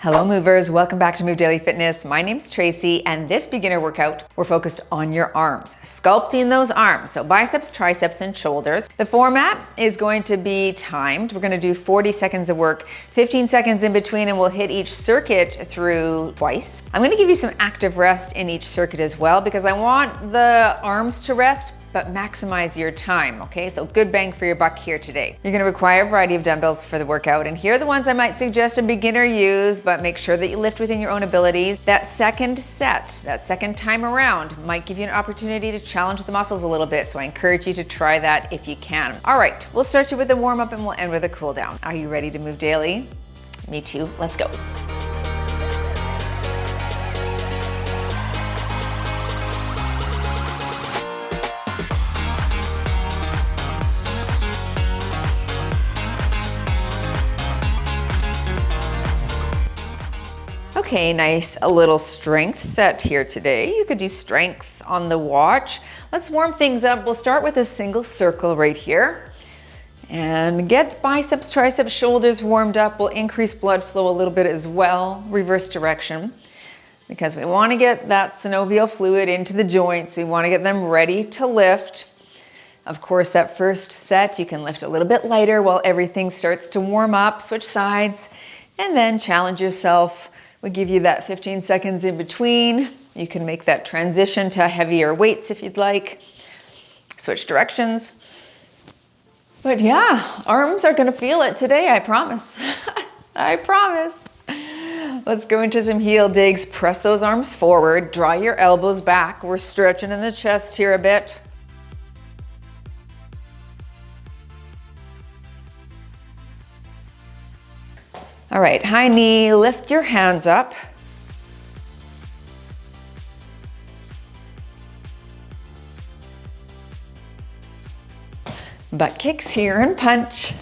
Hello movers, welcome back to Move Daily Fitness. My name's Tracy, and this beginner workout, we're focused on your arms, sculpting those arms. So biceps, triceps, and shoulders. The format is going to be timed. We're gonna do 40 seconds of work, 15 seconds in between, and we'll hit each circuit through twice. I'm gonna give you some active rest in each circuit as well, because I want the arms to rest, but maximize your time, okay? So good bang for your buck here today. You're gonna require a variety of dumbbells for the workout, and here are the ones I might suggest a beginner use, but make sure that you lift within your own abilities. That second set, that second time around, might give you an opportunity to challenge the muscles a little bit, so I encourage you to try that if you can. All right, we'll start you with a warm up and we'll end with a cool down. Are you ready to move daily? Me too, let's go. Okay, nice a little strength set here today. You could do strength on the watch. Let's warm things up. We'll start with a single circle right here. And get biceps, triceps, shoulders warmed up. We'll increase blood flow a little bit as well, reverse direction, because we want to get that synovial fluid into the joints. We want to get them ready to lift. Of course, that first set, you can lift a little bit lighter while everything starts to warm up. Switch sides, and then challenge yourself. We'll give you that 15 seconds in between. You can make that transition to heavier weights if you'd like. Switch directions. But yeah, arms are gonna feel it today, I promise. I promise. Let's go into some heel digs. Press those arms forward. Draw your elbows back. We're stretching in the chest here a bit. All right, high knee, lift your hands up. Butt kicks here and punch.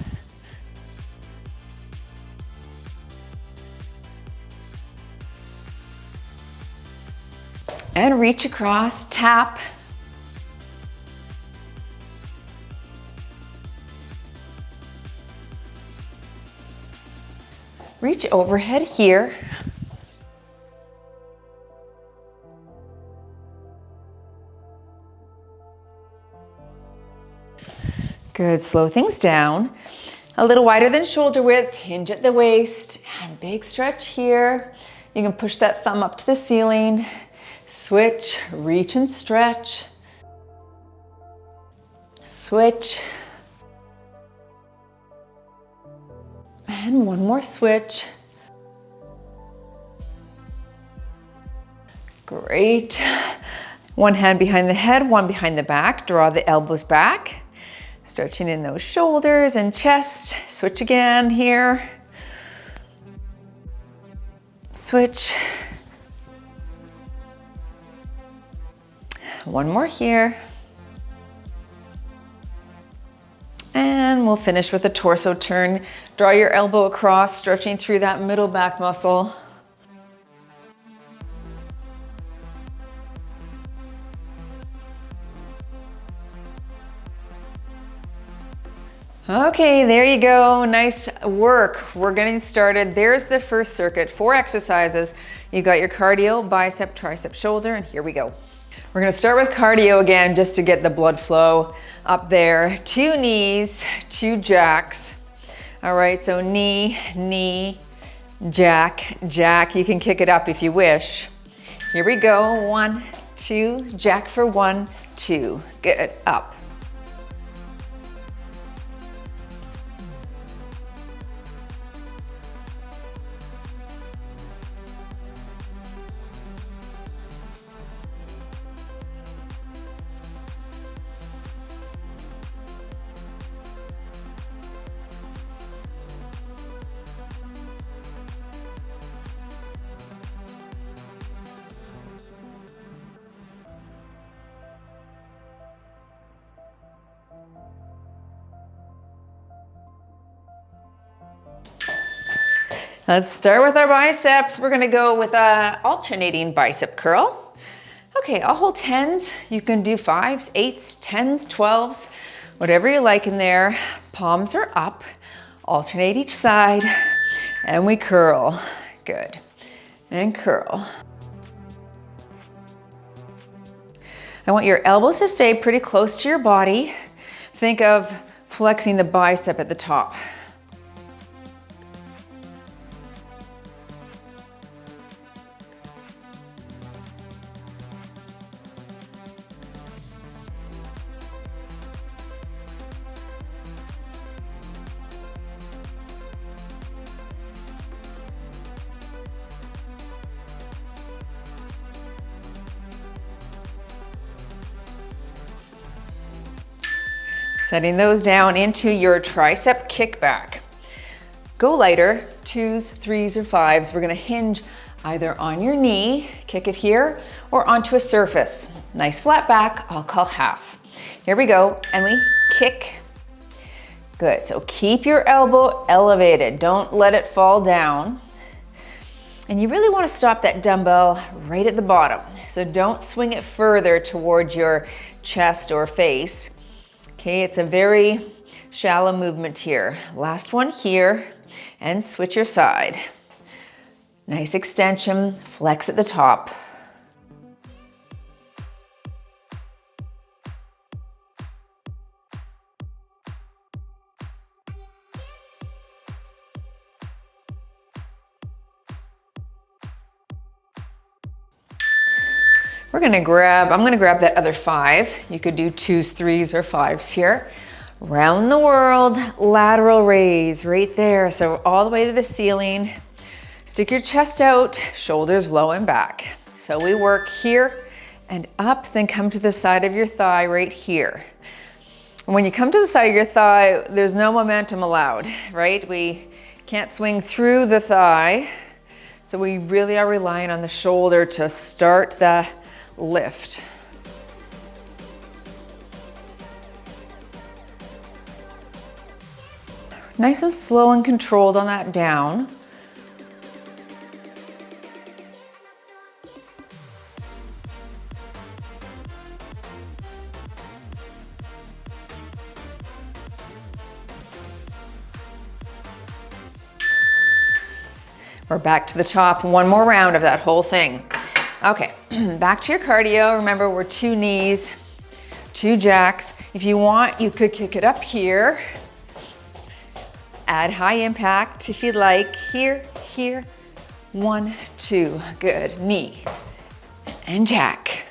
And reach across, tap. Reach overhead here. Good, slow things down. A little wider than shoulder width, hinge at the waist, and big stretch here. You can push that thumb up to the ceiling. Switch, reach and stretch. Switch. And one more switch. Great. One hand behind the head, one behind the back. Draw the elbows back. Stretching in those shoulders and chest. Switch again here. Switch. One more here. And we'll finish with a torso turn. Draw your elbow across, stretching through that middle back muscle. Okay, there you go. Nice work. We're getting started. There's the first circuit, 4 exercises. You got your cardio, bicep, tricep, shoulder, and here we go. We're gonna start with cardio again, just to get the blood flow up there. 2 knees, 2 jacks. All right, so knee, knee, jack, jack. You can kick it up if you wish. Here we go, 1, 2, jack for 1, 2. Good, up. Let's start with our biceps. We're gonna go with a alternating bicep curl. Okay, I'll hold 10s. You can do 5s, 8s, 10s, 12s, whatever you like in there. Palms are up, alternate each side, and we curl. Good. And curl. I want your elbows to stay pretty close to your body. Think of flexing the bicep at the top. Setting those down into your tricep kickback. Go lighter, 2s, 3s, or 5s. We're gonna hinge either on your knee, kick it here, or onto a surface. Nice flat back, I'll call half. Here we go, and we kick. Good, so keep your elbow elevated. Don't let it fall down. And you really wanna stop that dumbbell right at the bottom. So don't swing it further toward your chest or face. Okay, it's a very shallow movement here. Last one here, and switch your side. Nice extension, flex at the top. I'm gonna grab that other 5. You could do 2s, 3s, or 5s here. Round the world, lateral raise right there. So all the way to the ceiling. Stick your chest out, shoulders low and back. So we work here and up, then come to the side of your thigh right here. When you come to the side of your thigh, there's no momentum allowed, right? We can't swing through the thigh. So we really are relying on the shoulder to start the lift. Nice and slow and controlled on that down. We're back to the top. One more round of that whole thing. Okay, back to your cardio. Remember, we're 2 knees, 2 jacks. If you want, you could kick it up here. Add high impact if you'd like. Here, here. 1, 2. Good. Knee and jack.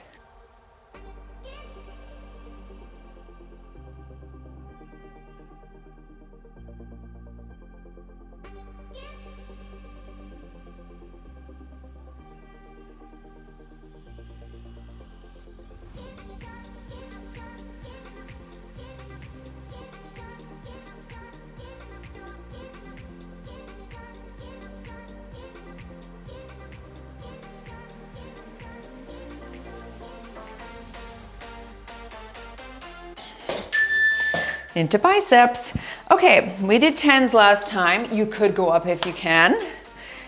Into biceps. Okay, we did 10s last time. You could go up if you can.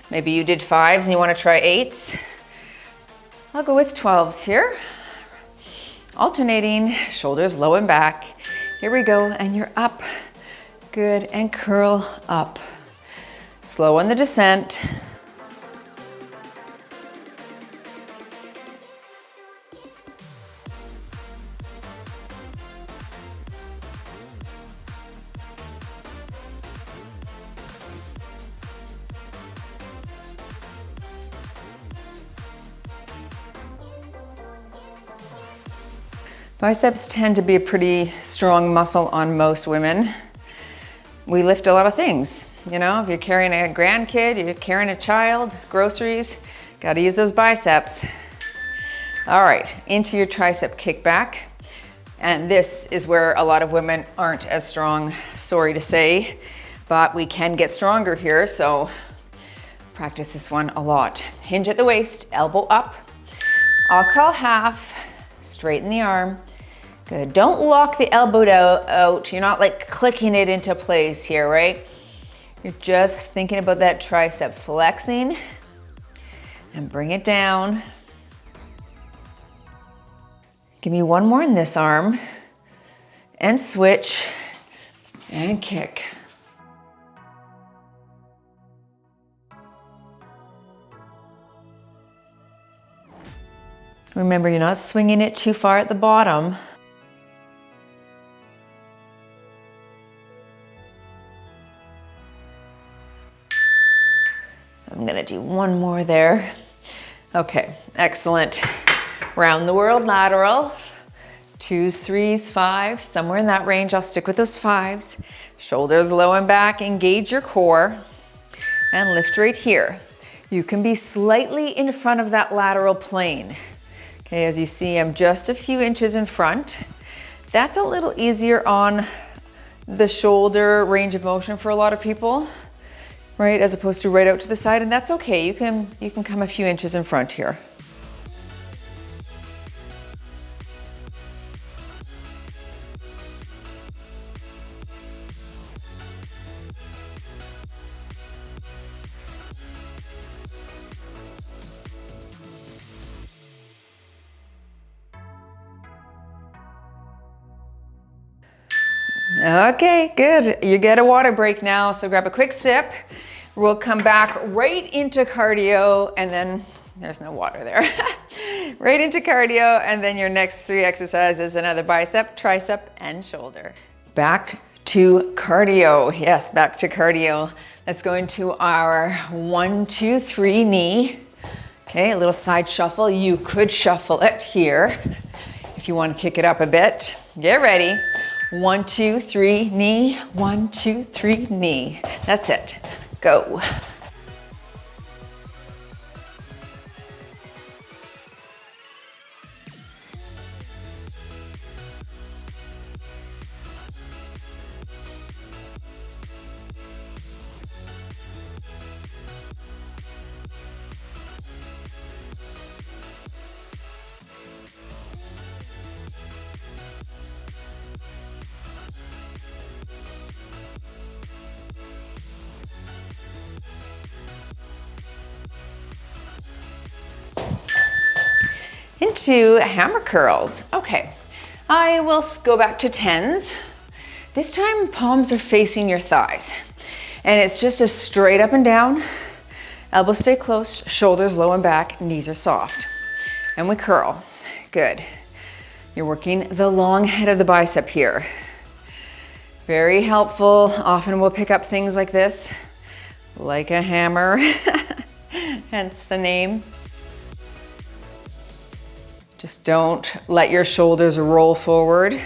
Maybe you did 5s and you want to try 8s. I'll go with 12s here. Alternating, shoulders low and back. Here we go, and you're up. Good, and curl up. Slow on the descent. Biceps tend to be a pretty strong muscle on most women. We lift a lot of things. You know, if you're carrying a grandkid, you're carrying a child, groceries, gotta use those biceps. All right, into your tricep kickback. And this is where a lot of women aren't as strong, sorry to say, but we can get stronger here, so practice this one a lot. Hinge at the waist, elbow up. I'll call half, straighten the arm. Good, don't lock the elbow out. You're not like clicking it into place here, right? You're just thinking about that tricep flexing and bring it down. Give me one more in this arm and switch and kick. Remember, you're not swinging it too far at the bottom. I'm gonna do one more there. Okay, excellent. Round the world lateral. 2s, 3s, 5s, somewhere in that range. I'll stick with those 5s. Shoulders low and back, engage your core, and lift right here. You can be slightly in front of that lateral plane. Okay, as you see, I'm just a few inches in front. That's a little easier on the shoulder range of motion for a lot of people, right? As opposed to right out to the side, and that's okay. You can come a few inches in front here. Okay, good. You get a water break now, so grab a quick sip. We'll come back right into cardio, and then there's no water there. Right into cardio, and then your next 3 exercises, another bicep, tricep, and shoulder. Back to cardio. Yes, back to cardio. Let's go into our 1, 2, 3 knee. Okay, a little side shuffle. You could shuffle it here if you want to kick it up a bit. Get ready. 1, 2, 3, knee. 1, 2, 3, knee. That's it. Go. Into hammer curls. Okay, I will go back to 10s. This time palms are facing your thighs, and it's just a straight up and down. Elbows stay close, shoulders low and back, knees are soft. And we curl. Good. You're working the long head of the bicep here. Very helpful. Often we'll pick up things like this, like a hammer, hence the name. Just don't let your shoulders roll forward.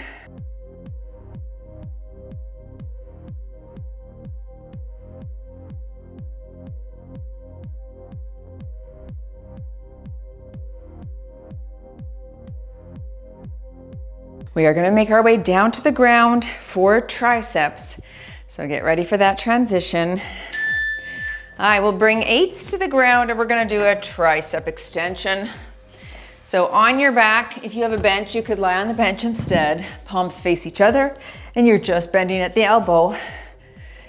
We are going to make our way down to the ground for triceps. So get ready for that transition. I will bring 8s to the ground, and we're going to do a tricep extension. So on your back, if you have a bench, you could lie on the bench instead. Palms face each other, and you're just bending at the elbow.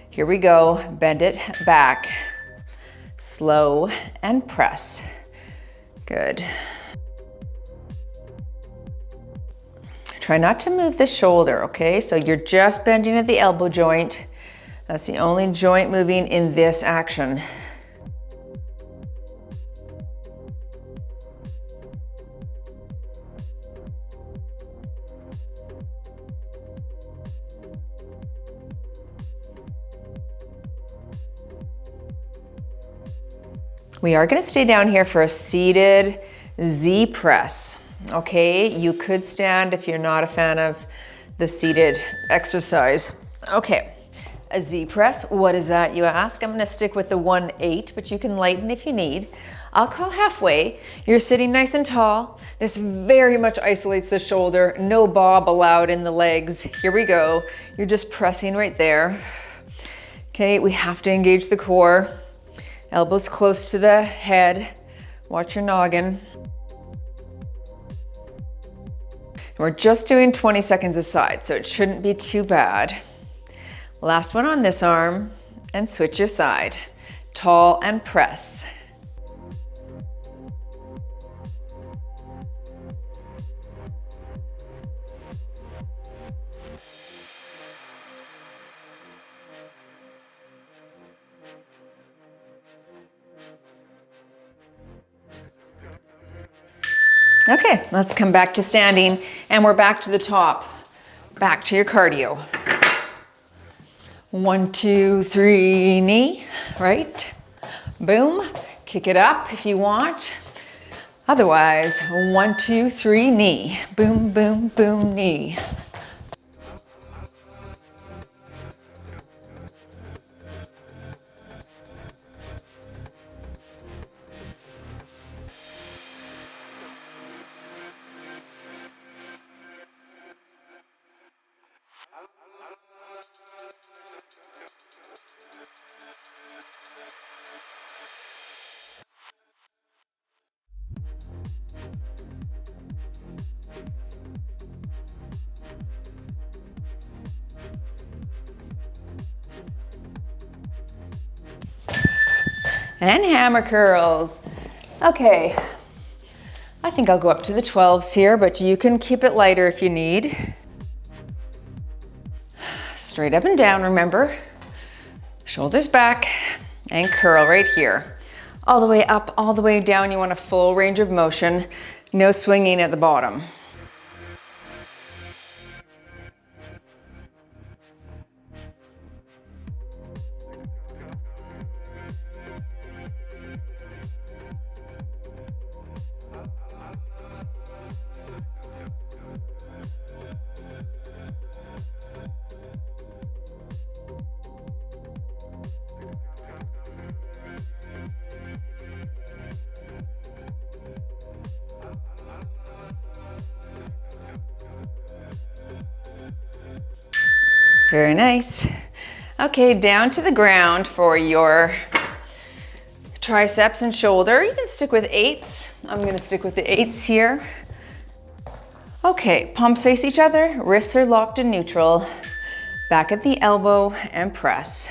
Here we go. Bend it back. Slow and press. Good. Try not to move the shoulder, okay? So you're just bending at the elbow joint. That's the only joint moving in this action. We are going to stay down here for a seated Z press. Okay, you could stand if you're not a fan of the seated exercise. Okay, a Z press, what is that, you ask? I'm going to stick with the 1-8, but you can lighten if you need. I'll call halfway. You're sitting nice and tall. This very much isolates the shoulder. No bob allowed in the legs. Here we go. You're just pressing right there. Okay, we have to engage the core. Elbows close to the head. Watch your noggin. We're just doing 20 seconds a side, so it shouldn't be too bad. Last one on this arm, and switch your side. Tall and press. Okay, let's come back to standing, and we're back to the top. Back to your cardio. 1, 2, 3, knee, right? Boom, kick it up if you want. Otherwise, 1, 2, 3, knee. Boom, boom, boom, knee. And hammer curls. Okay, I think I'll go up to the 12s here, but you can keep it lighter if you need. Straight up and down, remember. Shoulders back and curl right here. All the way up, all the way down. You want a full range of motion. No swinging at the bottom. Very nice. Okay, down to the ground for your triceps and shoulder. You can stick with 8s. I'm gonna stick with the 8s here. Okay, palms face each other, wrists are locked in neutral. Back at the elbow and press.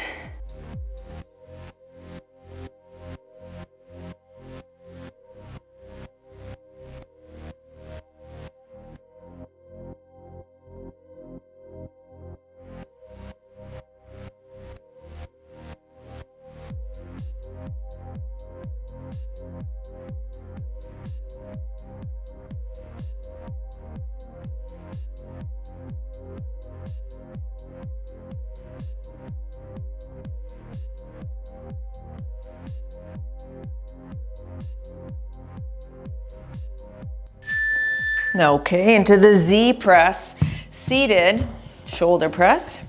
Okay, into the Z press, seated shoulder press.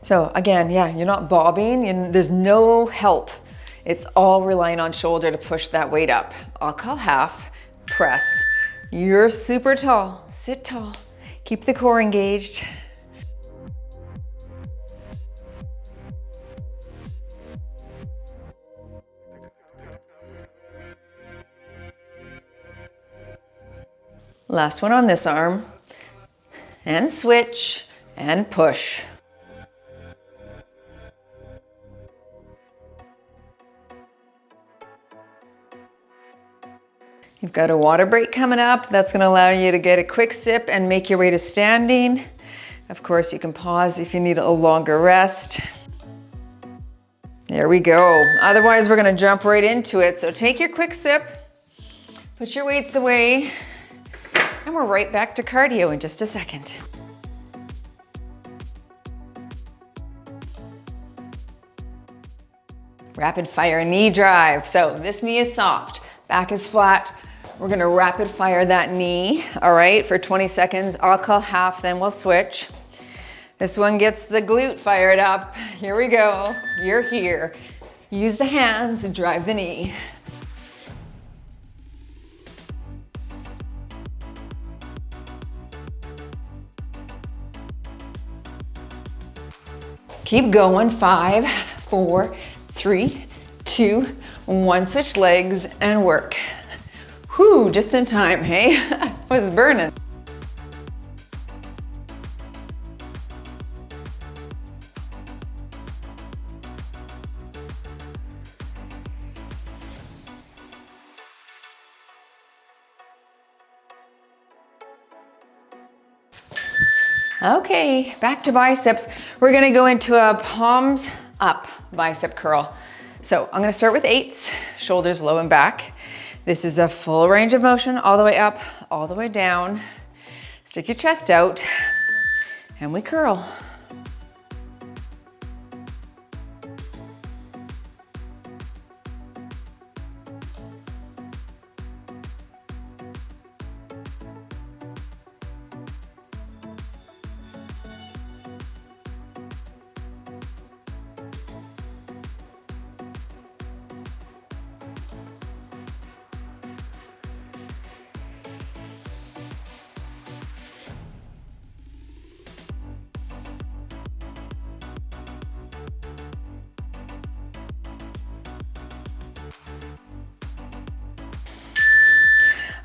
So again, yeah, you're not bobbing, there's no help. It's all relying on shoulder to push that weight up. I'll call half, press. You're super tall, sit tall. Keep the core engaged. Last one on this arm, and switch, and push. You've got a water break coming up. That's gonna allow you to get a quick sip and make your way to standing. Of course, you can pause if you need a longer rest. There we go. Otherwise, we're gonna jump right into it. So take your quick sip, put your weights away, and we're right back to cardio in just a second. Rapid fire knee drive. So this knee is soft, back is flat. We're gonna rapid fire that knee, all right, for 20 seconds. I'll call half, then we'll switch. This one gets the glute fired up. Here we go, you're here. Use the hands and drive the knee. Keep going, 5, 4, 3, 2, 1. Switch legs and work. Whew, just in time, hey? Was burning. Okay, back to biceps. We're gonna go into a palms up bicep curl. So I'm gonna start with 8s, shoulders low and back. This is a full range of motion, all the way up, all the way down. Stick your chest out, and we curl.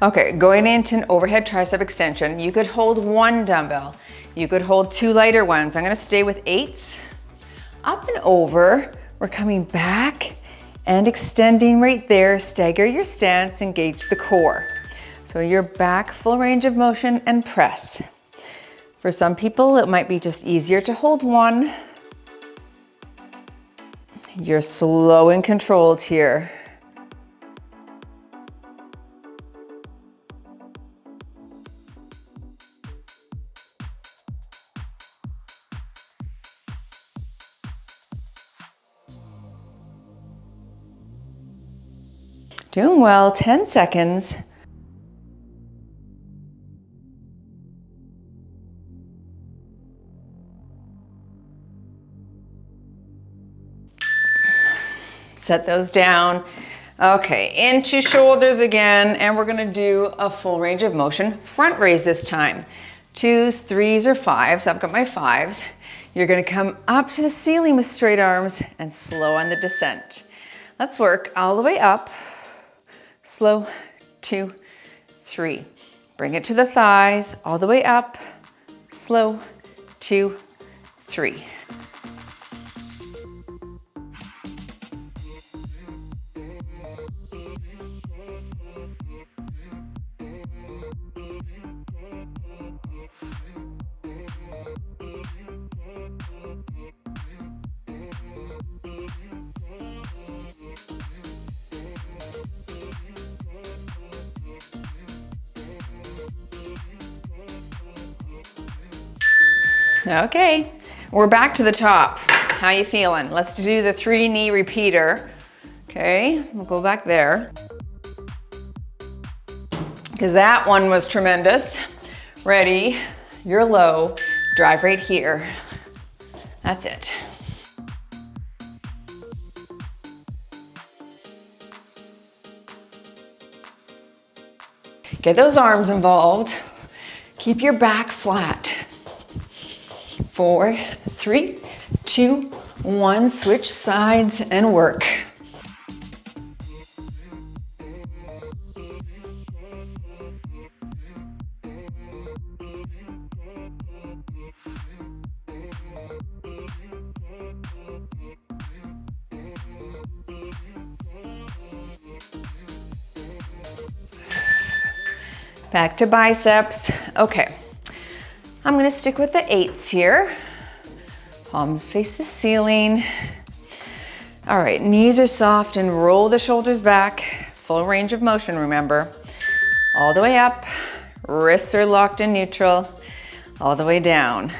Okay, going into an overhead tricep extension, you could hold one dumbbell. You could hold two lighter ones. I'm gonna stay with 8s. Up and over, we're coming back and extending right there. Stagger your stance, engage the core. So you're back, full range of motion, and press. For some people, it might be just easier to hold one. You're slow and controlled here. Doing well, 10 seconds. Set those down. Okay, into shoulders again, and we're gonna do a full range of motion. Front raise this time. 2s, 3s, or 5s. I've got my 5s. You're gonna come up to the ceiling with straight arms and slow on the descent. Let's work all the way up. Slow, 2, 3. Bring it to the thighs, all the way up. Slow, 2, 3. Okay, we're back to the top. How you feeling? Let's do the 3-knee repeater. Okay, we'll go back there. Because that one was tremendous. Ready, you're low, drive right here. That's it. Get those arms involved. Keep your back flat. 4, 3, 2, 1, switch sides and work. Back to biceps. Okay. I'm gonna stick with the 8s here. Palms face the ceiling. All right, knees are soft and roll the shoulders back. Full range of motion, remember. All the way up, wrists are locked in neutral. All the way down.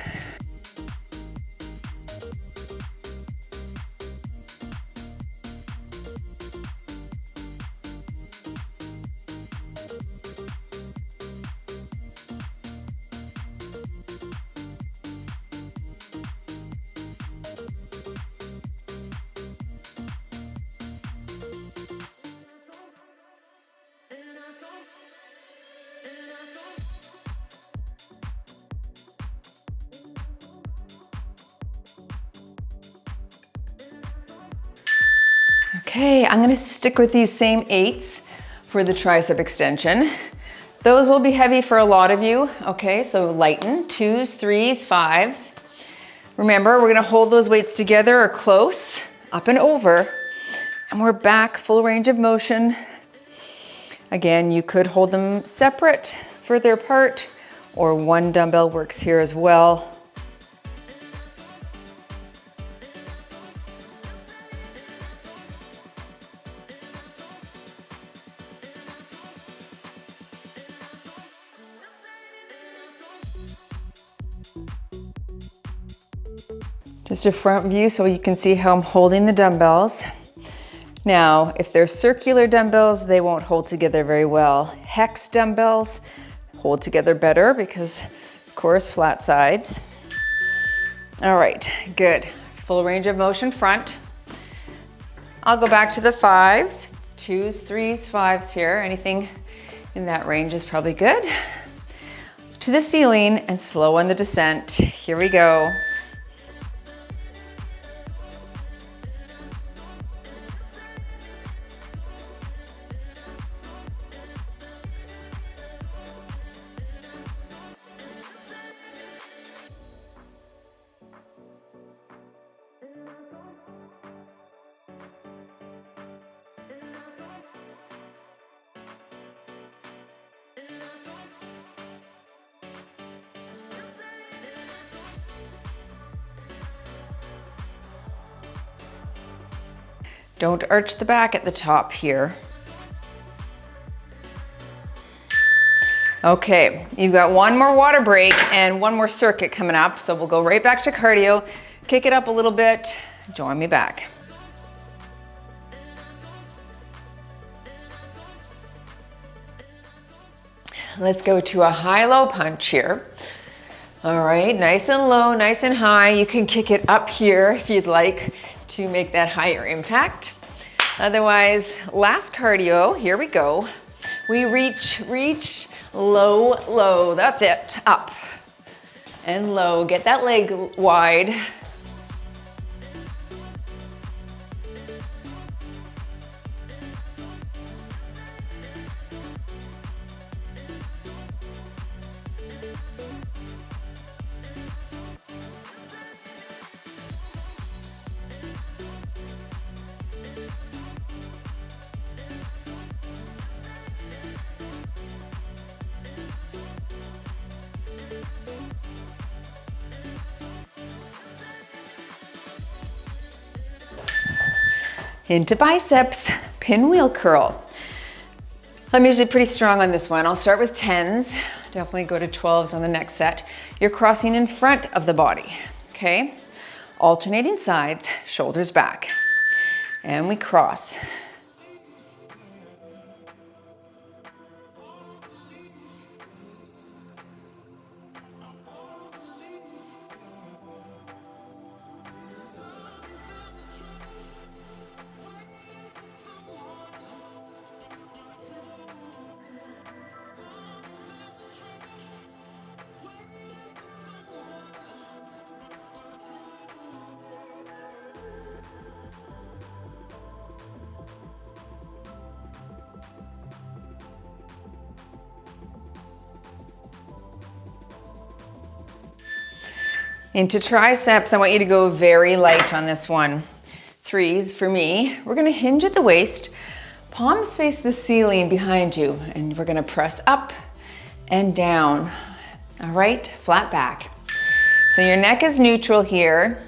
Okay, I'm gonna stick with these same 8s for the tricep extension. Those will be heavy for a lot of you, okay? So lighten, 2s, 3s, 5s. Remember, we're gonna hold those weights together or close, up and over, and we're back, full range of motion. Again, you could hold them separate, further apart, or one dumbbell works here as well. Just a front view so you can see how I'm holding the dumbbells. Now, if they're circular dumbbells, they won't hold together very well. Hex dumbbells hold together better because, of course, flat sides. All right, good. Full range of motion front. I'll go back to the 5s, 2s, 3s, 5s here. Anything in that range is probably good. To the ceiling and slow on the descent. Here we go. Don't arch the back at the top here. Okay, you've got one more water break and one more circuit coming up, so we'll go right back to cardio, kick it up a little bit, join me back. Let's go to a high-low punch here. All right, nice and low, nice and high. You can kick it up here if you'd like to make that higher impact. Otherwise, last cardio, here we go. We reach, low, low, that's it, up and low. Get that leg wide. Into biceps, pinwheel curl. I'm usually pretty strong on this one. I'll start with 10s, definitely go to 12s on the next set. You're crossing in front of the body, okay? Alternating sides, shoulders back. And we cross. Into triceps, I want you to go very light on this one. 3s for me. We're gonna hinge at the waist, palms face the ceiling behind you, and we're gonna press up and down. All right, flat back. So your neck is neutral here.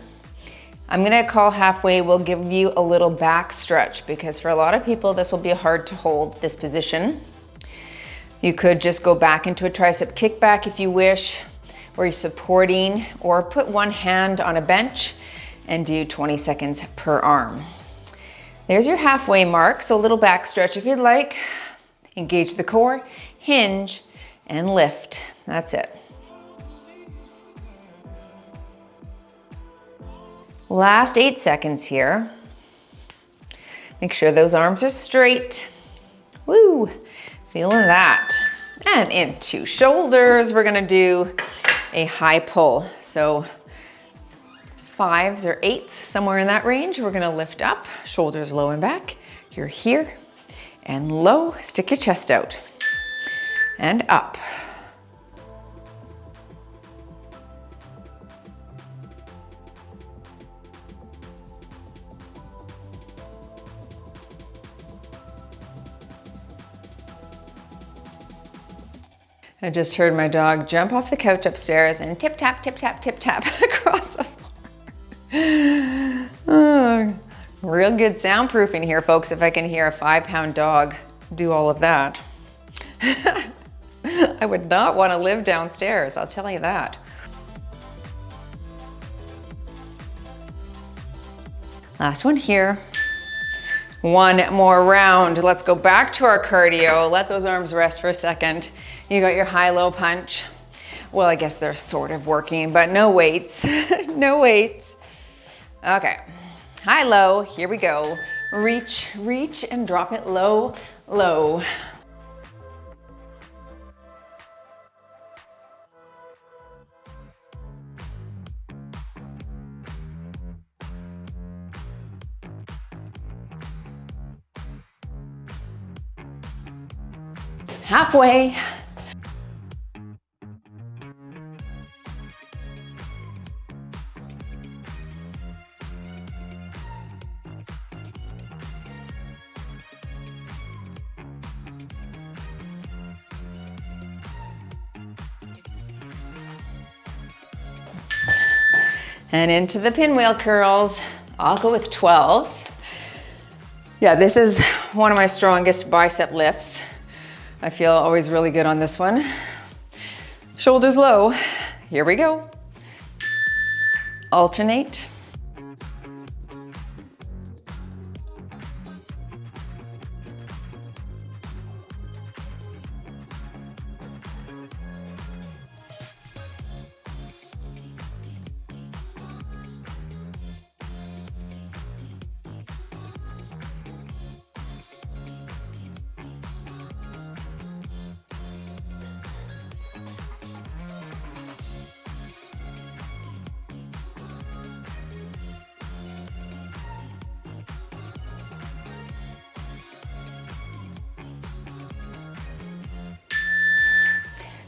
I'm gonna call halfway. We'll give you a little back stretch because for a lot of people, this will be hard to hold this position. You could just go back into a tricep kickback if you wish, where you're supporting, or put one hand on a bench and do 20 seconds per arm. There's your halfway mark, so a little back stretch if you'd like. Engage the core, hinge, and lift. That's it. Last 8 seconds here. Make sure those arms are straight. Woo, feeling that. And into shoulders, we're gonna do a high pull. So 5s or 8s, somewhere in that range. We're gonna lift up, shoulders low and back. You're here and low, stick your chest out and up. I just heard my dog jump off the couch upstairs and tip tap, tip tap, tip tap across the floor. Oh, real good soundproofing here, folks, if I can hear a 5-pound dog do all of that. I would not want to live downstairs, I'll tell you that. Last one here. One more round. Let's go back to our cardio. Let those arms rest for a second. You got your high-low punch. Well, I guess they're sort of working, but no weights, no weights. Okay, high-low, here we go. Reach, reach, and drop it low, low. Halfway. And into the pinwheel curls. I'll go with 12s. Yeah, this is one of my strongest bicep lifts. I feel always really good on this one. Shoulders low. Here we go. Alternate.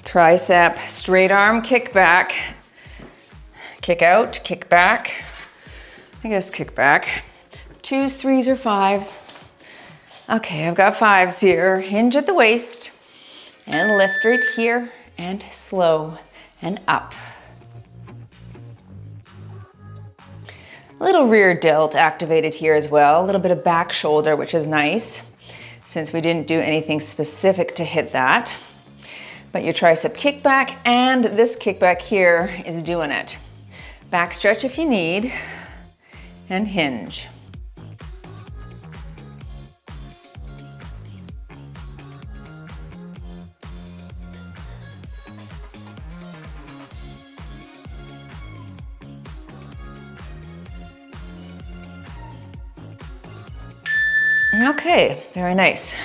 Tricep, straight arm, kick back, kick out, kick back, I guess kick back. 2s, 3s, or 5s. Okay, I've got 5s here. Hinge at the waist and lift right here and slow and up. A little rear delt activated here as well. A little bit of back shoulder, which is nice since we didn't do anything specific to hit that. But your tricep kickback and this kickback here is doing it. Back stretch if you need, and hinge. Okay, very nice.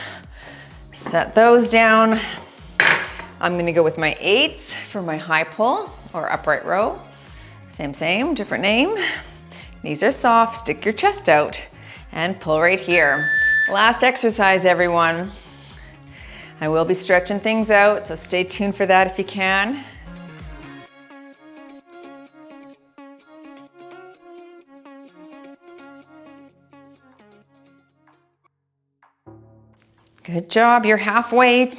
Set those down. I'm gonna go with my 8s for my high pull or upright row. Same, different name. Knees are soft, stick your chest out and pull right here. Last exercise, everyone. I will be stretching things out, so stay tuned for that if you can. Good job, you're halfway.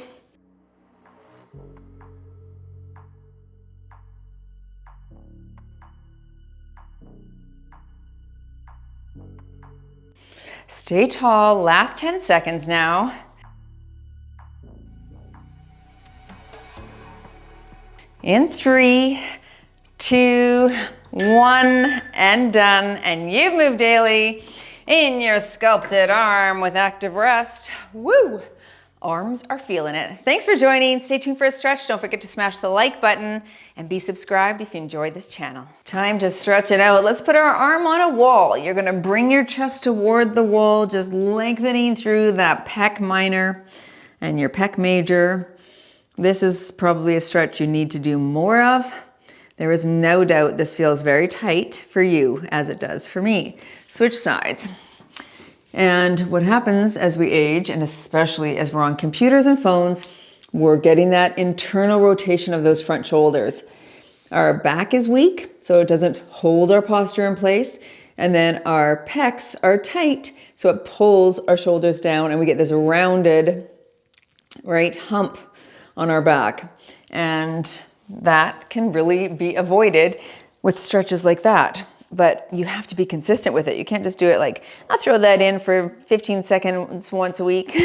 Stay tall, last 10 seconds now. In 3, 2, 1, and done. And you've moved daily in your sculpted arm with active rest. Woo! Arms are feeling it. Thanks for joining. Stay tuned for a stretch. Don't forget to smash the like button and be subscribed if you enjoyed this channel. Time to stretch it out. Let's put our arm on a wall. You're gonna bring your chest toward the wall, just lengthening through that pec minor and your pec major. This is probably a stretch you need to do more of. There is no doubt this feels very tight for you as it does for me. Switch sides. And what happens as we age, and especially as we're on computers and phones, we're getting that internal rotation of those front shoulders. Our back is weak, so it doesn't hold our posture in place. And then our pecs are tight, so it pulls our shoulders down and we get this rounded, right, hump on our back. And that can really be avoided with stretches like that. But you have to be consistent with it. You can't just do it like, I'll throw that in for 15 seconds once a week,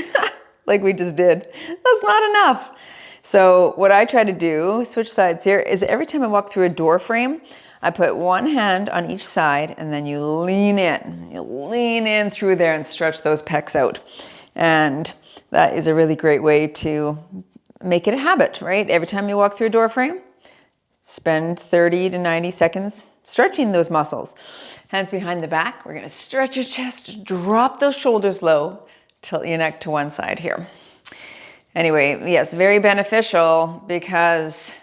like we just did. That's not enough. So what I try to do, switch sides here, is every time I walk through a door frame, I put one hand on each side and then you lean in. You lean in through there and stretch those pecs out. And that is a really great way to make it a habit, right? Every time you walk through a door frame, spend 30 to 90 seconds stretching those muscles. Hands behind the back. We're gonna stretch your chest, drop those shoulders low, tilt your neck to one side here. Anyway, yes, very beneficial because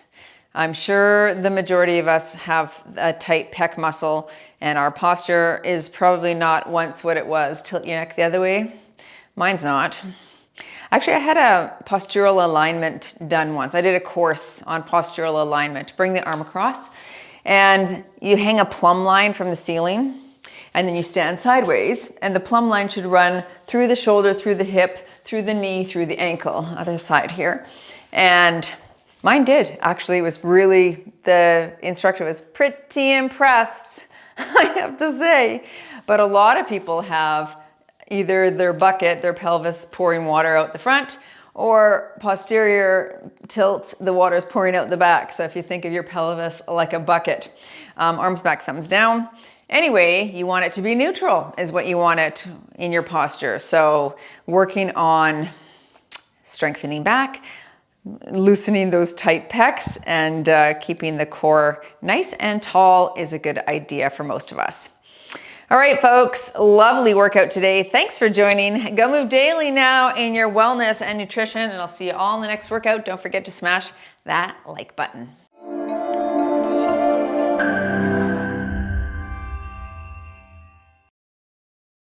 I'm sure the majority of us have a tight pec muscle and our posture is probably not once what it was. Tilt your neck the other way. Mine's not. Actually, I had a postural alignment done once. I did a course on postural alignment. Bring the arm across and you hang a plumb line from the ceiling and then you stand sideways and the plumb line should run through the shoulder, through the hip, through the knee, through the ankle, other side here. And mine did. Actually, it was really, the instructor was pretty impressed, I have to say. But a lot of people have either their bucket, their pelvis pouring water out the front, or posterior tilt, the water is pouring out the back. So if you think of your pelvis like a bucket, arms back, thumbs down. Anyway, you want it to be neutral is what you want it in your posture. So working on strengthening back, loosening those tight pecs, and keeping the core nice and tall is a good idea for most of us. All right, folks, lovely workout today. Thanks for joining. Go move daily now in your wellness and nutrition, and I'll see you all in the next workout. Don't forget to smash that like button.